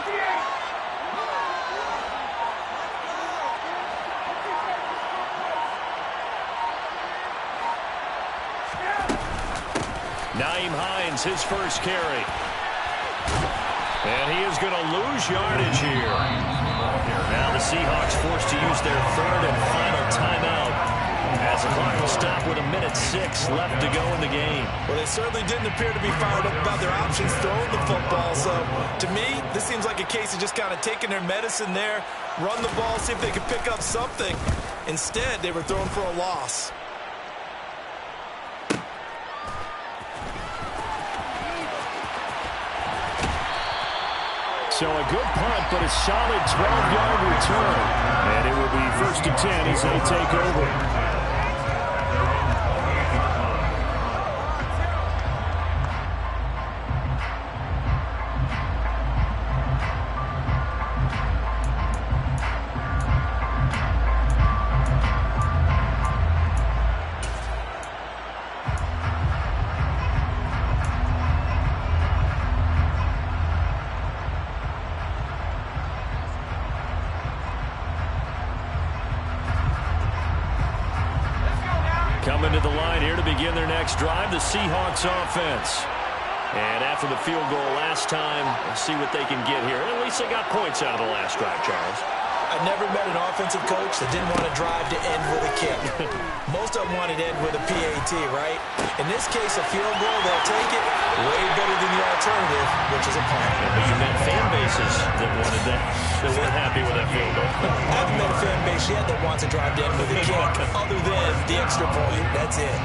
His first carry. And he is going to lose yardage here. Now the Seahawks forced to use their 3rd and final timeout as the clock will stop with 1:06 left to go in the game. Well, they certainly didn't appear to be fired up about their options throwing the football. So, to me, this seems like a case of just kind of taking their medicine there, run the ball, see if they could pick up something. Instead, they were throwing for a loss. So a good punt, but a solid 12-yard return. And it will be 1st and 10 as they take over. Coming to the line here to begin their next drive, the Seahawks offense. And after the field goal last time, let's see what they can get here. At least they got points out of the last drive, Charles. I never met an offensive coach that didn't want to drive to end with a kick. Most of them wanted to end with a PAT, right? In this case, a field goal, they'll take it. Way better than the alternative, which is a punt. But you met fan bases that wanted that, that weren't happy with that field goal. I haven't met a fan base yet that wants to drive to end with a kick, other than the extra point. That's it.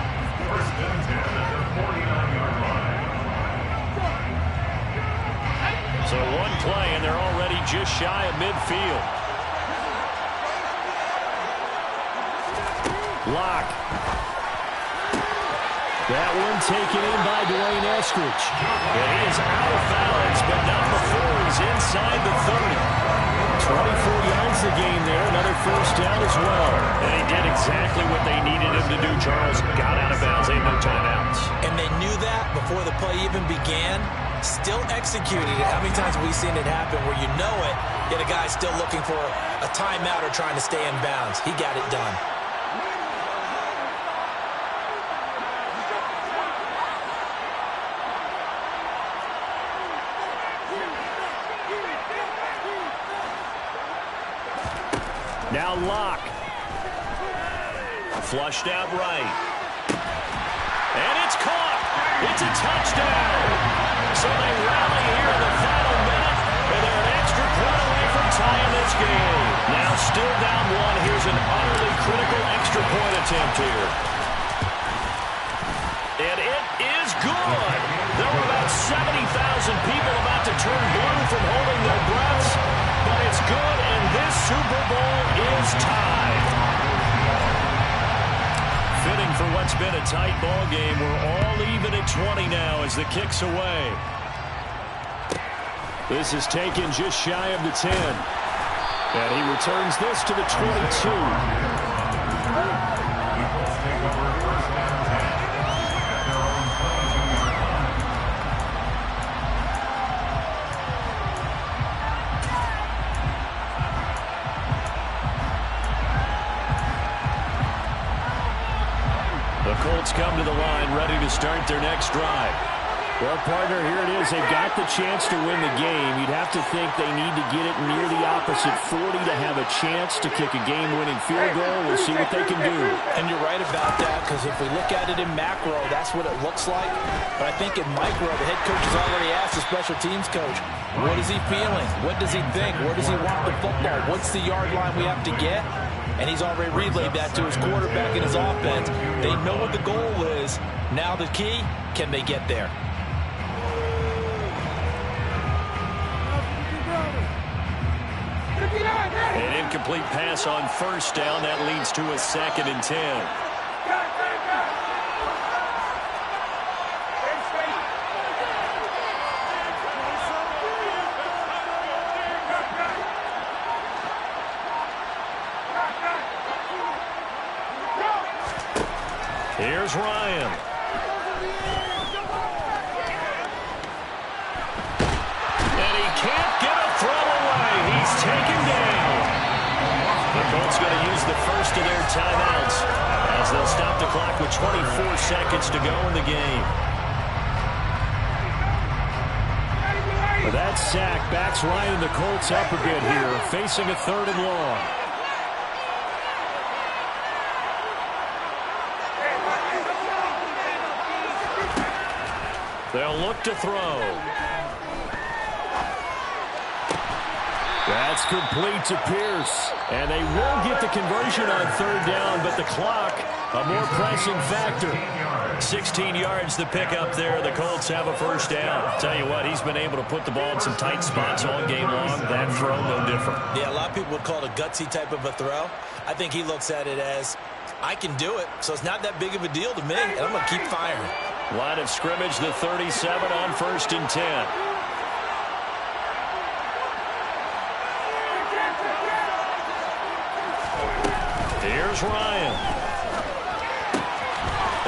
1st and 10 at their 49-yard line. So one play, and they're already just shy of midfield. Lock. That one taken in by Dwayne Eskridge. And he is out of bounds, but not before he's inside the 30. 24 yards the game there. Another 1st down as well. And he did exactly what they needed him to do, Charles. Got out of bounds. They had no timeouts. And they knew that before the play even began. Still executed it. How many times have we seen it happen where you know it, yet a guy's still looking for a timeout or trying to stay in bounds? He got it done. Now Lock. Flushed out right. And it's caught. It's a touchdown. So they rally here in the final minute, and they're an extra point away from tying this game. Now still down one. Here's an utterly critical extra point attempt here. And it is good. There were about 70,000 people about to turn blue from holding their breaths, but it's good, and this Super Bowl is tied. Fitting for what's been a tight ball game. We're all even at 20 now as the kick's away. This is taken just shy of the 10. And he returns this to the 22. The Colts come to the line ready to start their next drive. Well, partner, here it is. They've got the chance to win the game. You'd have to think they need to get it near the opposite 40 to have a chance to kick a game-winning field goal. We'll see what they can do. And you're right about that, because if we look at it in macro, that's what it looks like. But I think in micro, the head coach has already asked the special teams coach, what is he feeling? What does he think? Where does he want the football? What's the yard line we have to get? And he's already relayed that to his quarterback and his offense. They know what the goal is. Now the key, can they get there? An incomplete pass on first down. That leads to a 2nd and 10. Here's Ryan. And he can't get a throw away. He's taken down. The Colts going to use the first of their timeouts as they'll stop the clock with 24 seconds to go in the game. With that sack, backs Ryan and the Colts up a bit here, facing a 3rd and long. They'll look to throw. That's complete to Pierce. And they will get the conversion on 3rd down, but the clock, a more pressing factor. 16 yards to pick up there. The Colts have a first down. Tell you what, he's been able to put the ball in some tight spots all game long. That throw, no different. Yeah, a lot of people would call it a gutsy type of a throw. I think he looks at it as, I can do it, so it's not that big of a deal to me, and I'm going to keep firing. Line of scrimmage, the 37 on 1st and 10. Here's Ryan.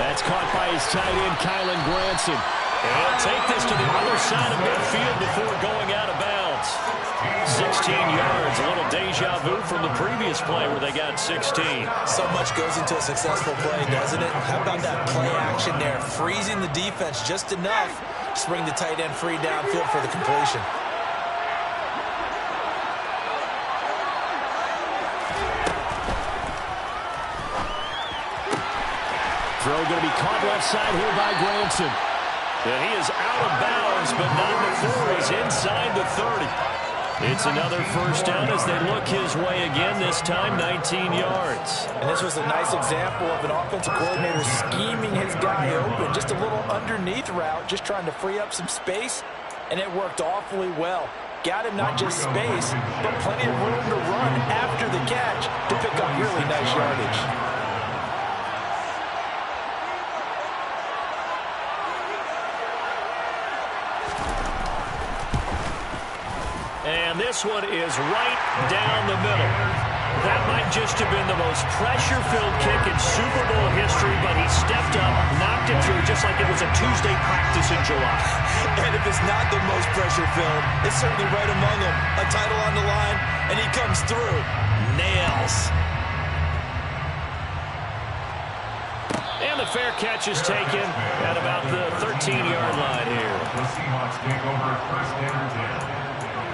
That's caught by his tight end, Kylan Granson. And he'll take this to the other side of midfield before going out of bounds. 16 yards, a little deja vu from the previous play where they got 16. So much goes into a successful play, doesn't it? How about that play action there, freezing the defense just enough to bring the tight end free downfield for the completion. Throw going to be caught left side here by Granson. And he is out of bounds, but not before he's inside the 30. It's another first down as they look his way again, this time 19 yards. And this was a nice example of an offensive coordinator scheming his guy open. Just a little underneath route, just trying to free up some space, and it worked awfully well. Got him not just space, but plenty of room to run after the catch to pick up really nice yardage. And this one is right down the middle. That might just have been the most pressure-filled kick in Super Bowl history, but he stepped up, knocked it through just like it was a Tuesday practice in July. And if it's not the most pressure-filled, it's certainly right among them. A title on the line, and he comes through. Nails. And the fair catch is taken at about the 13-yard line here. The Seahawks take over 1st and 10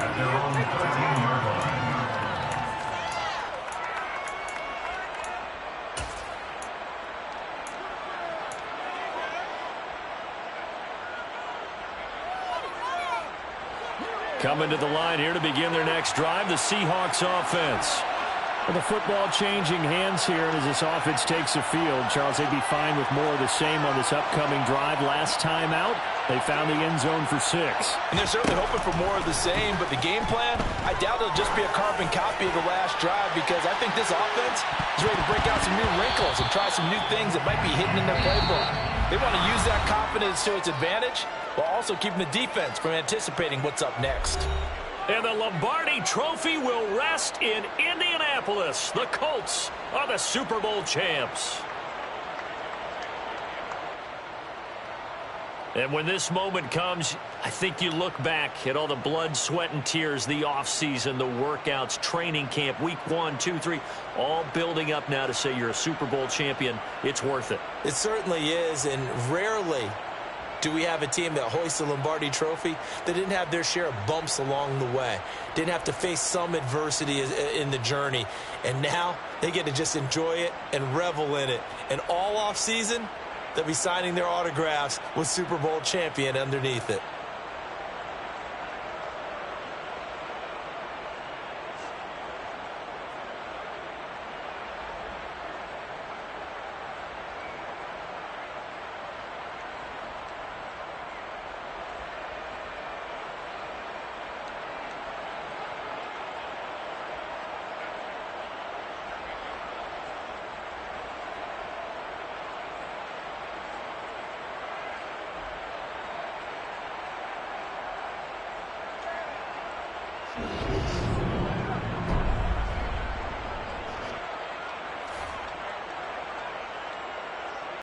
at their own 13-yard line. Coming to the line here to begin their next drive, the Seahawks offense. With the football changing hands here, and as this offense takes the field, Charles, they'd be fine with more of the same on this upcoming drive. Last time out, they found the end zone for 6. And they're certainly hoping for more of the same, but the game plan, I doubt it'll just be a carbon copy of the last drive, because I think this offense is ready to break out some new wrinkles and try some new things that might be hidden in their playbook. They want to use that confidence to its advantage, while also keeping the defense from anticipating what's up next. And the Lombardi Trophy will rest in Indianapolis. The Colts are the Super Bowl champs. And when this moment comes, I think you look back at all the blood, sweat, and tears, the offseason, the workouts, training camp, week 1, 2, 3, all building up now to say you're a Super Bowl champion. It's worth it. It certainly is, and rarely do we have a team that hoists the Lombardi Trophy that didn't have their share of bumps along the way, didn't have to face some adversity in the journey, and now they get to just enjoy it and revel in it. And all offseason, they'll be signing their autographs with Super Bowl champion underneath it.